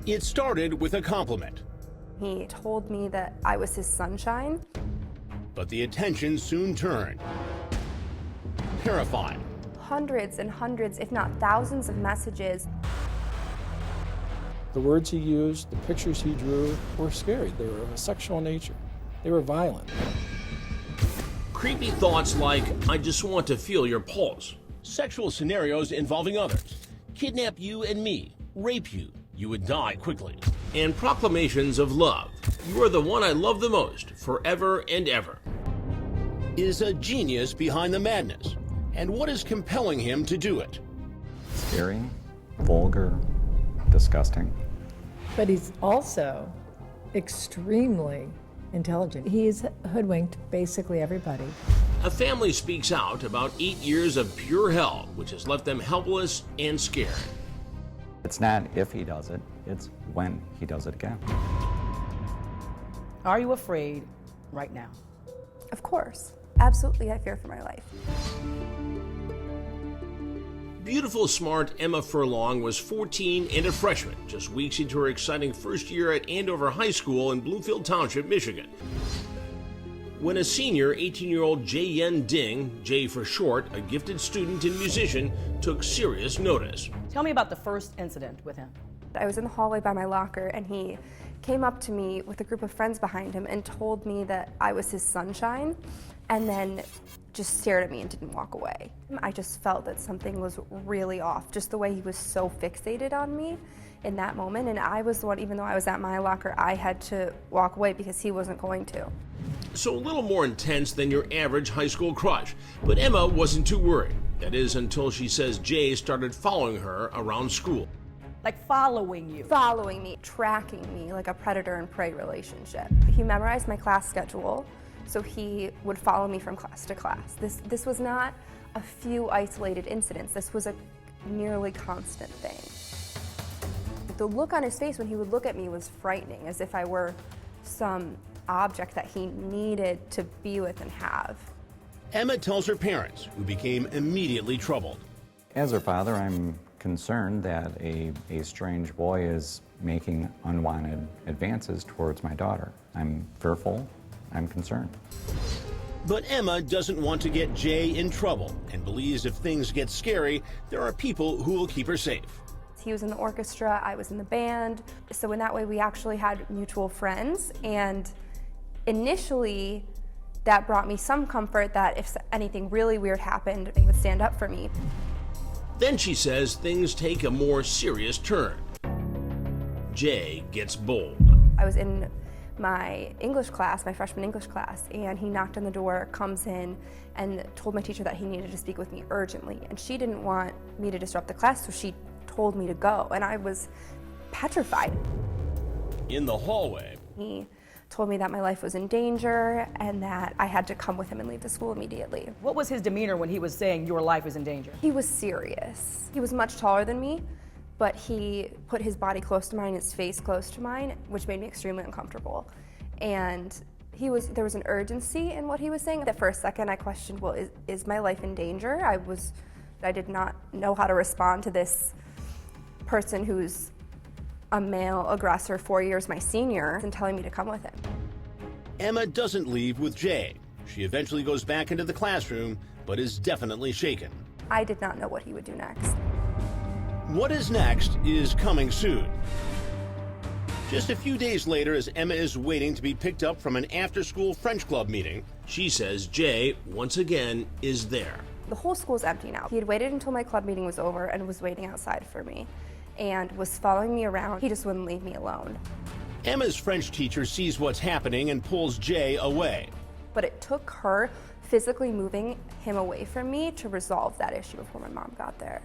It started with a compliment, He told me that I was his sunshine. but the attention soon turned. Terrifying. Hundreds and hundreds, if not thousands of messages. The words he used, the pictures he drew were scary. They were of a sexual nature. They were violent. Creepy thoughts like, I just want to feel your pulse. Sexual scenarios involving others. Kidnap you and me. Rape you. You would die quickly. And proclamations of love. You are the one I love the most, forever and ever. Is a genius behind the madness. And what is compelling him to do it? Scary, vulgar, disgusting. But he's also extremely intelligent. He's hoodwinked basically everybody. A family speaks out about 8 years of pure hell, which has left them helpless and scared. It's not if he does it, it's when he does it again. Are you afraid right now? Of course. Absolutely, I fear for my life. Beautiful, smart Emma Furlong was 14 and a freshman, just weeks into her exciting first year at Andover High School in Bloomfield Township, Michigan. When a senior, 18-year-old Jay Yen Ding, Jay for short, a gifted student and musician, took serious notice. Tell me about the first incident with him. I was in the hallway by my locker, and he came up to me with a group of friends behind him and told me that I was his sunshine, and then just stared at me and didn't walk away. I just felt that something was really off, just the way he was so fixated on me in that moment. And I was the one, even though I was at my locker, I had to walk away because he wasn't going to. So a little more intense than your average high school crush. But Emma wasn't too worried. That is until she says Jay started following her around school. Like following you. Following me, tracking me like a predator and prey relationship. He memorized my class schedule, so he would follow me from class to class. This was not a few isolated incidents. This was a nearly constant thing. The look on his face when he would look at me was frightening, as if I were some object that he needed to be with and have. Emma tells her parents, who became immediately troubled. As her father, I'm concerned that a strange boy is making unwanted advances towards my daughter. I'm fearful, I'm concerned. But Emma doesn't want to get Jay in trouble and believes if things get scary, there are people who will keep her safe. He was in the orchestra, I was in the band, so in that way we actually had mutual friends, and initially that brought me some comfort that if anything really weird happened, they would stand up for me. Then she says things take a more serious turn. Jay gets bold. I was in my English class, my freshman English class, and he knocked on the door, comes in, and told my teacher that he needed to speak with me urgently. And she didn't want me to disrupt the class, so she told me to go, and I was petrified. In the hallway, He told me that my life was in danger and that I had to come with him and leave the school immediately. What was his demeanor when he was saying your life is in danger? He was serious. He was much taller than me, but he put his body close to mine, his face close to mine, which made me extremely uncomfortable. And there was an urgency in what he was saying. That for a second I questioned, well, is my life in danger? I did not know how to respond to this person who's a male aggressor, 4 years my senior, and telling me to come with him. Emma doesn't leave with Jay. She eventually goes back into the classroom, but is definitely shaken. I did not know what he would do next. What is next is coming soon. Just a few days later, as Emma is waiting to be picked up from an after-school French club meeting, She says Jay, once again, is there. The whole school's empty now. He had waited until my club meeting was over and was waiting outside for me and was following me around. He just wouldn't leave me alone. Emma's French teacher sees what's happening and pulls Jay away. But it took her physically moving him away from me to resolve that issue before my mom got there.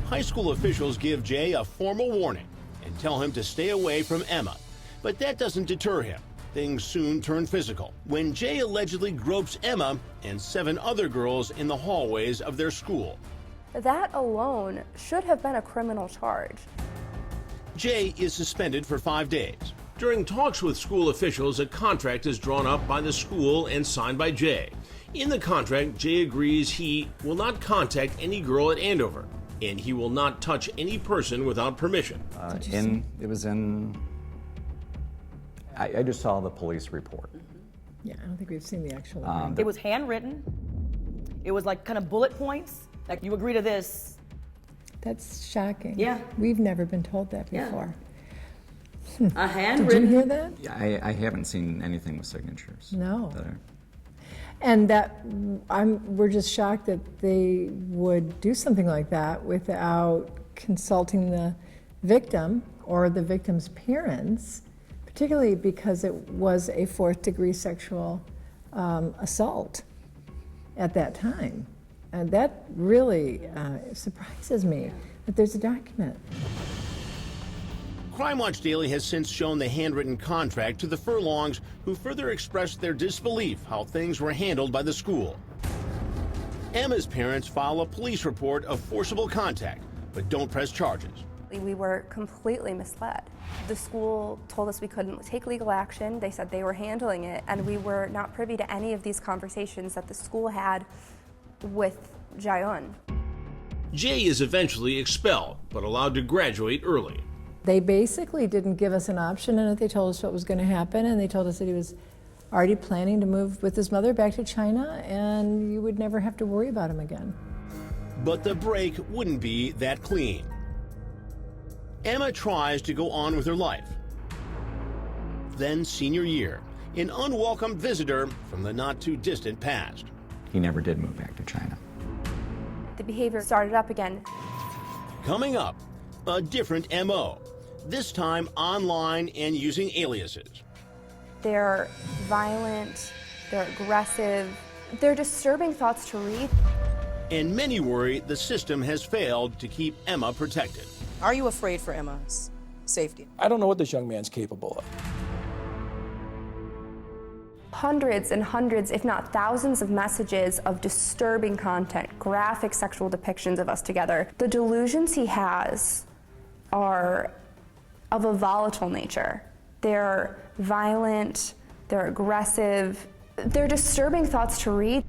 High school officials give Jay a formal warning and tell him to stay away from Emma. But that doesn't deter him. Things soon turn physical when Jay allegedly gropes Emma and 7 other girls in the hallways of their school. That alone should have been a criminal charge. Jay is suspended for 5 days. During talks with school officials, a contract is drawn up by the school and signed by Jay. In the contract, Jay agrees he will not contact any girl at Andover. and he will not touch any person without permission. I just saw the police report. Yeah, I don't think we've seen the actual. It was handwritten. It was like kind of bullet points. Like, you agree to this. That's shocking. Yeah. We've never been told that Yeah. before. A Did handwritten. you hear that? I haven't seen anything with signatures. No. that are- And we're just shocked that they would do something like that without consulting the victim or the victim's parents, particularly because it was a fourth-degree sexual assault at that time. And that really surprises me that there's a document. Crime Watch Daily has since shown the handwritten contract to the Furlongs, who further expressed their disbelief how things were handled by the school. Emma's parents file a police report of forcible contact, but don't press charges. We were completely misled. The school told us we couldn't take legal action. They said they were handling it, and we were not privy to any of these conversations that the school had with Jaeun. Jay is eventually expelled, but allowed to graduate early. They basically didn't give us an option, and they told us what was going to happen, and they told us that he was already planning to move with his mother back to China, and you would never have to worry about him again. But the break wouldn't be that clean. Emma tries to go on with her life. Then senior year, an unwelcome visitor from the not-too-distant past. He never did move back to China. The behavior started up again. Coming up, a different MO, this time online and using aliases. They're violent, they're aggressive, they're disturbing thoughts to read. And many worry the system has failed to keep Emma protected. Are you afraid for Emma's safety? I don't know what this young man's capable of. Hundreds and hundreds, if not thousands, of messages of disturbing content, graphic sexual depictions of us together. The delusions he has are of a volatile nature. They're violent, they're aggressive, they're disturbing thoughts to read.